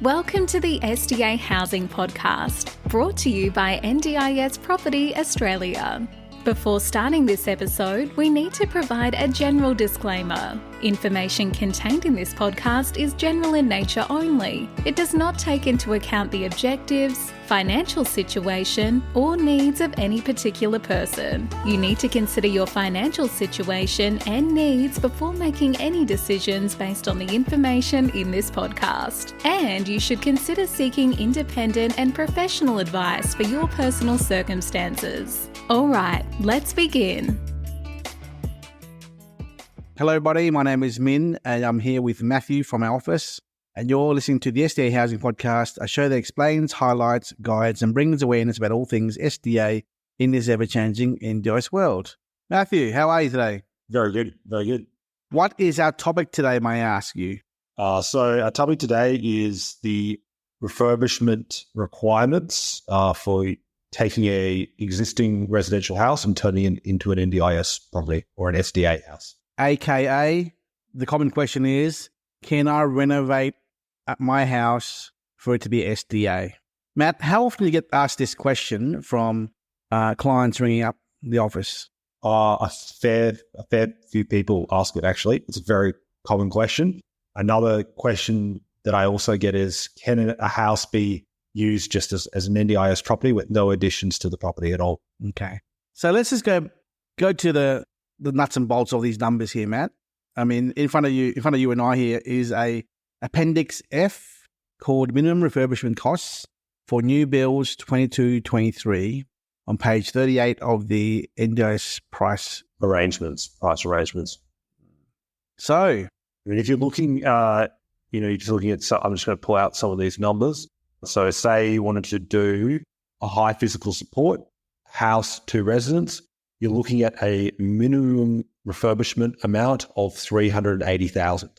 Welcome to the SDA Housing Podcast, brought to you by NDIS Property Australia. Before starting this episode, we need to provide a general disclaimer. Information contained in this podcast is general in nature only. It does not take into account the objectives, financial situation, or needs of any particular person. You need to consider your financial situation and needs before making any decisions based on the information in this podcast. And you should consider seeking independent and professional advice for your personal circumstances. All right, let's begin. Hello, everybody. My name is Min, and I'm here with Matthew from our office. And you're listening to the SDA Housing Podcast, a show that explains, highlights, guides, and brings awareness about all things SDA in this ever-changing NDIS world. Matthew, how are you today? Very good, very good. What is our topic today, may I ask you? So our topic today is the refurbishment requirements for taking a existing residential house and turning it into an NDIS property or an SDA house. AKA, the common question is, can I renovate my house for it to be SDA? Matt, how often do you get asked this question from clients ringing up the office? A fair few people ask it, actually. It's a very common question. Another question that I also get is, can a house be used just as an NDIS property with no additions to the property at all? Okay. So let's just go to the nuts and bolts of these numbers here, Matt. I mean, in front of you and I here is a Appendix F called Minimum Refurbishment Costs for New Builds 22-23 on page 38 of the NDIS price arrangements. So, I mean, if you're looking, you're just looking at, I'm just going to pull out some of these numbers. So say you wanted to do a high physical support house to residents, you're looking at a minimum refurbishment amount of $380,000.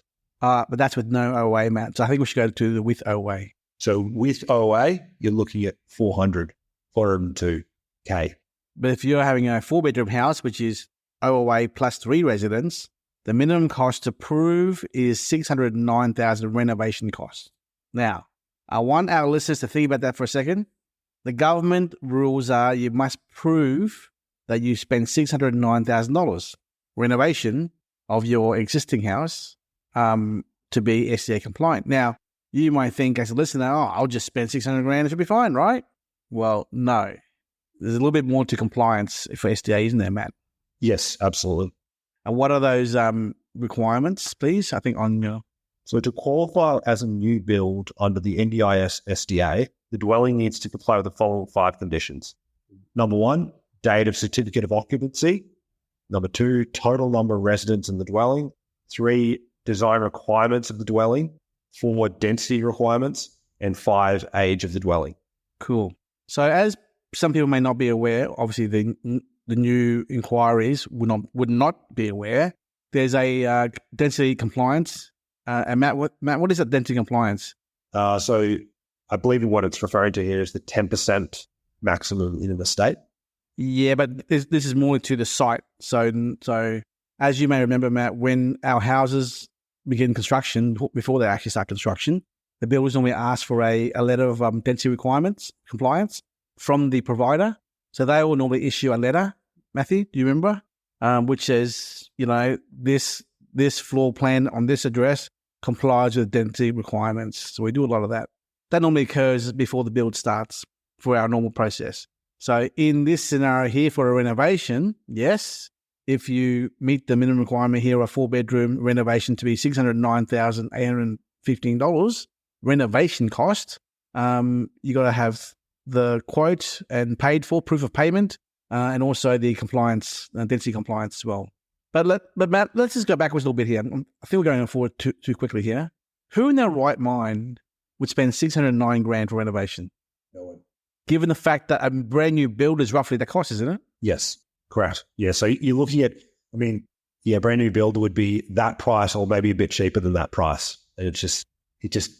But that's with no OA, Matt. So I think we should go to the with OA. So with OA, you're looking at $402K. But if you're having a 4-bedroom house, which is OA plus 3 residents, the minimum cost to prove is $609,000 renovation costs. Now, I want our listeners to think about that for a second. The government rules are you must prove that you spend $609,000 renovation of your existing house to be SDA compliant. Now, you might think as a listener, I'll just spend $600,000, it should be fine, right? Well, no. There's a little bit more to compliance for SDA, isn't there, Matt? Yes, absolutely. And what are those requirements, please? I think on your... So to qualify as a new build under the NDIS SDA, the dwelling needs to comply with the following 5 conditions. Number 1, date of certificate of occupancy. Number 2, total number of residents in the dwelling. 3, design requirements of the dwelling. 4, density requirements. And 5, age of the dwelling. Cool. So as some people may not be aware, obviously the new inquiries would not be aware, there's a density compliance. And Matt, what is that density compliance? So I believe what it's referring to here is the 10% maximum in the state. Yeah, but this is more to the site. So as you may remember, Matt, when our houses begin construction, before they actually start construction, the builders normally ask for a letter of density requirements, compliance from the provider. So they will normally issue a letter, Matthew, do you remember? Which says, this floor plan on this address complies with density requirements. So we do a lot of that. That normally occurs before the build starts for our normal process. So in this scenario here for a renovation, yes, if you meet the minimum requirement here, a 4-bedroom renovation to be $609,815 renovation cost, you got to have the quote and paid for proof of payment, and also the compliance, density compliance as well. But Matt, let's just go backwards a little bit here. I think we're going forward too quickly here. Who in their right mind would spend $609,000 for renovation? No one. Given the fact that a brand new build is roughly the cost, isn't it? Yes, correct. Yeah, so you're looking at, brand new build would be that price or maybe a bit cheaper than that price. And it just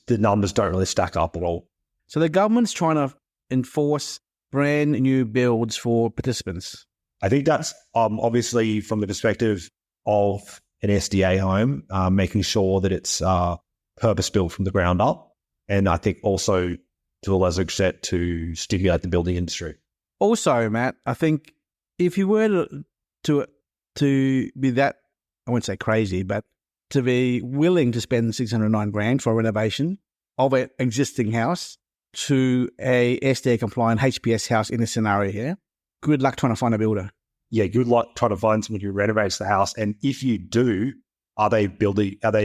the numbers don't really stack up at all. So the government's trying to enforce brand new builds for participants. I think that's obviously from the perspective of an SDA home, making sure that it's purpose-built from the ground up and I think also to a lesser extent to stimulate the building industry. Also, Matt, I think if you were to be that, I wouldn't say crazy, but to be willing to spend $609,000 for a renovation of an existing house to a SDA compliant HPS house in this scenario here, good luck trying to find a builder. Yeah, good luck trying to find someone who renovates the house. And if you do, are they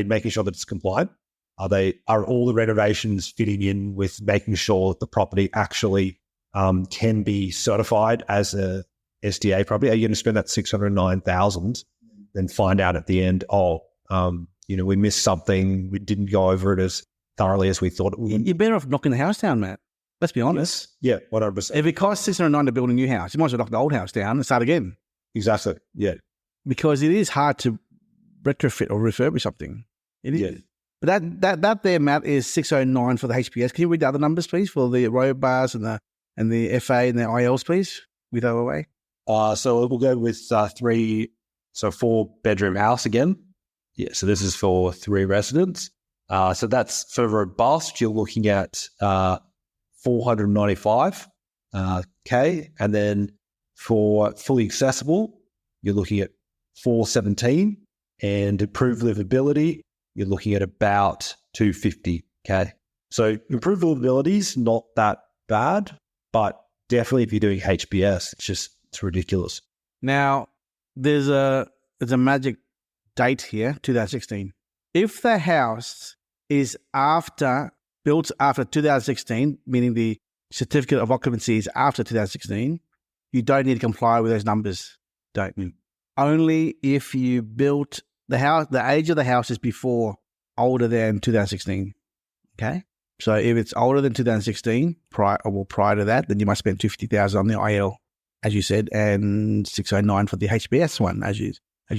making sure that it's compliant? Are all the renovations fitting in with making sure that the property actually can be certified as a SDA property? Are you going to spend that $609,000 then find out at the end, we missed something, we didn't go over it as thoroughly as we thought it would? You're better off knocking the house down, Matt. Let's be honest. Yeah, 100%. If it costs $609 to build a new house, you might as well knock the old house down and start again. Exactly. Yeah. Because it is hard to retrofit or refurbish something. It is. Yeah. But that there, Matt, is 609 for the HPS. Can you read the other numbers, please, for the row bars and the FA and the ILs, please, with OOA? So we'll go with 4-bedroom house again. Yeah, so this is for 3 residents. So that's for robust, you're looking at 495 K, and then for fully accessible, you're looking at 417, and improved livability, you're looking at about 250 K. So improved livability is not that bad, but definitely if you're doing HPS, it's ridiculous. Now, there's a magic date here, 2016. If the house is built after 2016, meaning the certificate of occupancy is after 2016, you don't need to comply with those numbers. Don't. Only if you built the house, the age of the house is older than 2016. Okay? So if it's older than 2016, prior to that, then you must spend $250,000 on the IL, as you said, and 609 for the HBS one, as you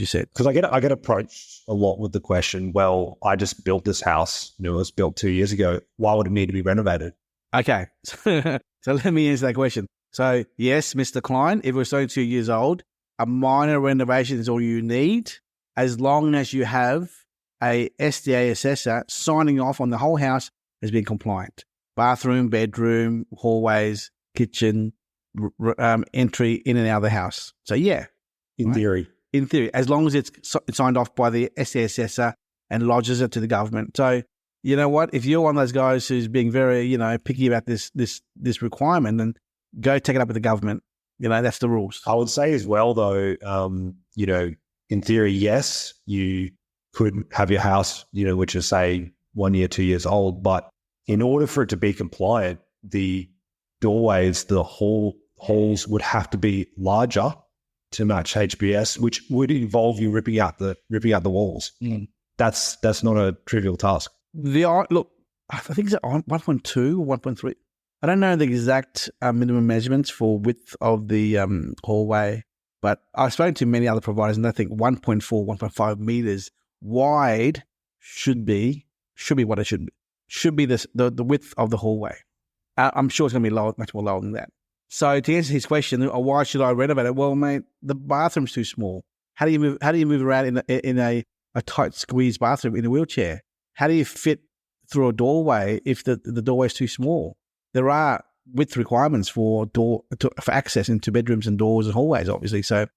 said. Because I get approached a lot with the question, well, I just built this house, it was built 2 years ago. Why would it need to be renovated? Okay. So let me answer that question. So yes, Mr. Klein, if it was only 2 years old, a minor renovation is all you need, as long as you have a SDA assessor signing off on the whole house as being compliant. Bathroom, bedroom, hallways, kitchen, entry in and out of the house. So yeah. In theory, as long as it's signed off by the SDA assessor and lodges it to the government. So you know what? If you're one of those guys who's being very, picky about this requirement, then go take it up with the government. That's the rules. I would say as well, though, in theory, yes, you could have your house, which is say 1 year, 2 years old, but in order for it to be compliant, the doorways, the holes would have to be larger to match HBS, which would involve you ripping out the walls. Mm. That's not a trivial task. Look, I think it's 1.2 or 1.3. I don't know the exact minimum measurements for width of the hallway, but I've spoken to many other providers, and I think 1.4, 1.5 meters wide should be what it should be. Should be the width of the hallway. I'm sure it's going to be much more lower than that. So to answer his question, why should I renovate it? Well, mate, the bathroom's too small. How do you move around in a tight squeeze bathroom in a wheelchair? How do you fit through a doorway if the doorway is too small? There are width requirements for access into bedrooms and doors and hallways, obviously. So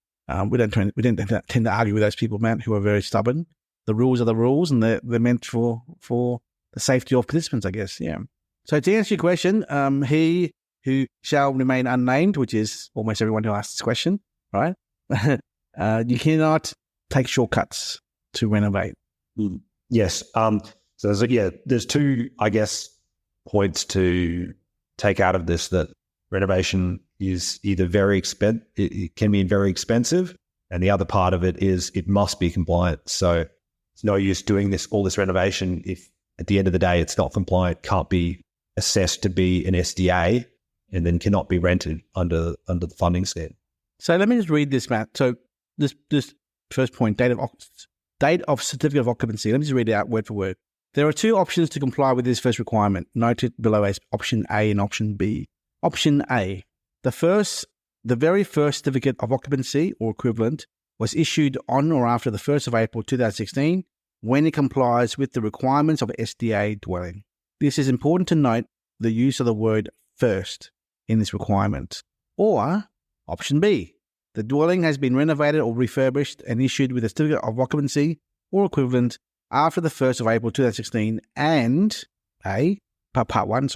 we don't tend to argue with those people, man, who are very stubborn. The rules are the rules, and they're meant for the safety of participants, I guess. Yeah. So to answer your question, he who shall remain unnamed, which is almost everyone who asks this question, right? You cannot take shortcuts to renovate. Yes. So there's two, I guess, points to take out of this: that renovation is either it can be very expensive, and the other part of it is it must be compliant. So it's no use doing all this renovation if at the end of the day it's not compliant, can't be assessed to be an SDA, and then cannot be rented under the funding standard. So let me just read this, Matt. So this first point, date of certificate of occupancy. Let me just read it out word for word. There are two options to comply with this first requirement, noted below as option A and option B. Option A, the very first certificate of occupancy or equivalent was issued on or after the 1st of April 2016 when it complies with the requirements of SDA dwelling. This is important to note the use of the word first in this requirement. Or option B, the dwelling has been renovated or refurbished and issued with a certificate of occupancy or equivalent after the 1st of April 2016 and part 1,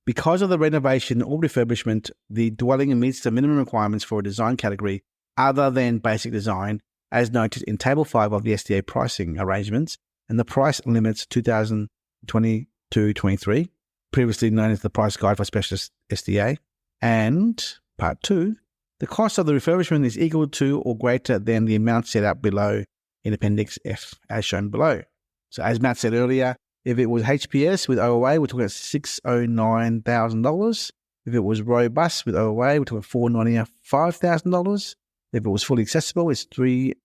because of the renovation or refurbishment, the dwelling meets the minimum requirements for a design category other than basic design as noted in Table 5 of the SDA pricing arrangements and the price limits 2022-23, previously known as the price guide for specialist SDA. And part 2, the cost of the refurbishment is equal to or greater than the amount set out below in Appendix F, as shown below. So as Matt said earlier, if it was HPS with OOA, we're talking about $609,000. If it was robust with OOA, we're talking $495,000. If it was fully accessible, it's $417,000.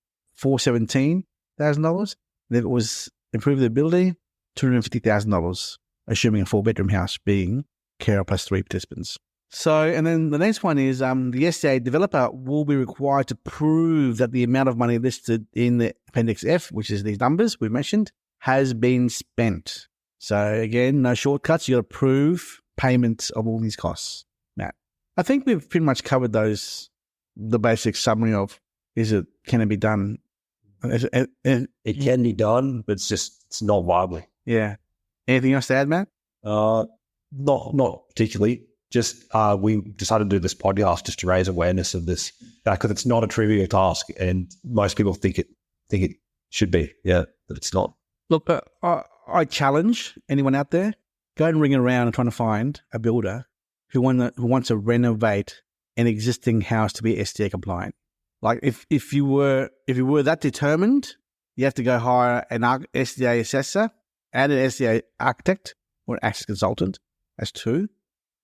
And if it was improvability, $250,000, assuming a 4-bedroom house being carer plus 3 participants. So, and then the next one is the SDA developer will be required to prove that the amount of money listed in the Appendix F, which is these numbers we mentioned, has been spent. So again, no shortcuts. You got to prove payments of all these costs. Now, I think we've pretty much covered those, the basic summary of can it be done? It can be done, but it's not viable. Yeah. Anything else to add, Matt? Not particularly. Just we decided to do this podcast just to raise awareness of this because it's not a trivial task, and most people think it should be. Yeah, but it's not. Look, I challenge anyone out there, go and ring around and try to find a builder who wants to renovate an existing house to be SDA compliant. Like if you were that determined, you have to go hire an SDA assessor and an SDA architect or an access consultant. That's 2.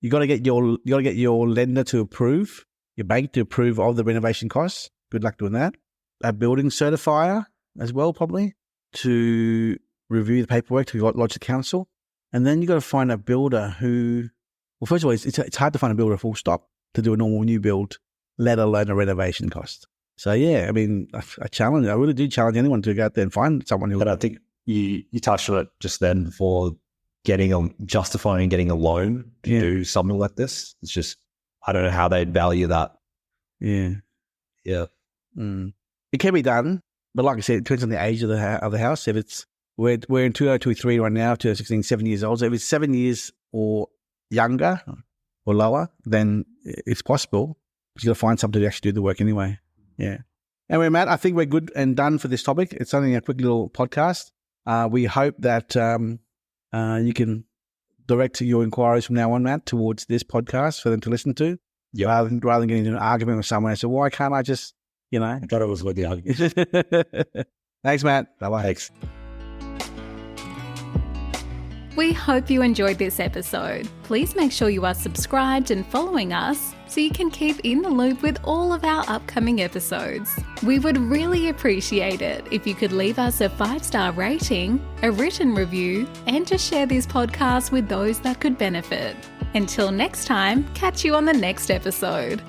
You got to get your lender to approve, your bank to approve all the renovation costs. Good luck doing that. A building certifier as well, probably, to review the paperwork to lodge the council. And then you got to find a builder who, well, first of all, it's hard to find a builder full stop to do a normal new build, let alone a renovation cost. So yeah, I mean, I really do challenge anyone to go out there and find someone who. But I think you touched on it just then for justifying getting a loan to do something like this. It's just, I don't know how they'd value that. Yeah. Yeah. It can be done, but like I said, it depends on the age of the house. If it's, we're in 2023 right now, 2016, 7 years old. So if it's 7 years or younger or lower, then it's possible. But you got to find something to actually do the work anyway. Yeah. Anyway, Matt, I think we're good and done for this topic. It's only a quick little podcast. We hope that you can direct your inquiries from now on, Matt, towards this podcast for them to listen to, rather than getting into an argument with someone. So why can't I just, I thought it was with the argument. Thanks, Matt. Bye-bye. Thanks. We hope you enjoyed this episode. Please make sure you are subscribed and following us so you can keep in the loop with all of our upcoming episodes. We would really appreciate it if you could leave us a 5-star rating, a written review, and to share this podcast with those that could benefit. Until next time, catch you on the next episode.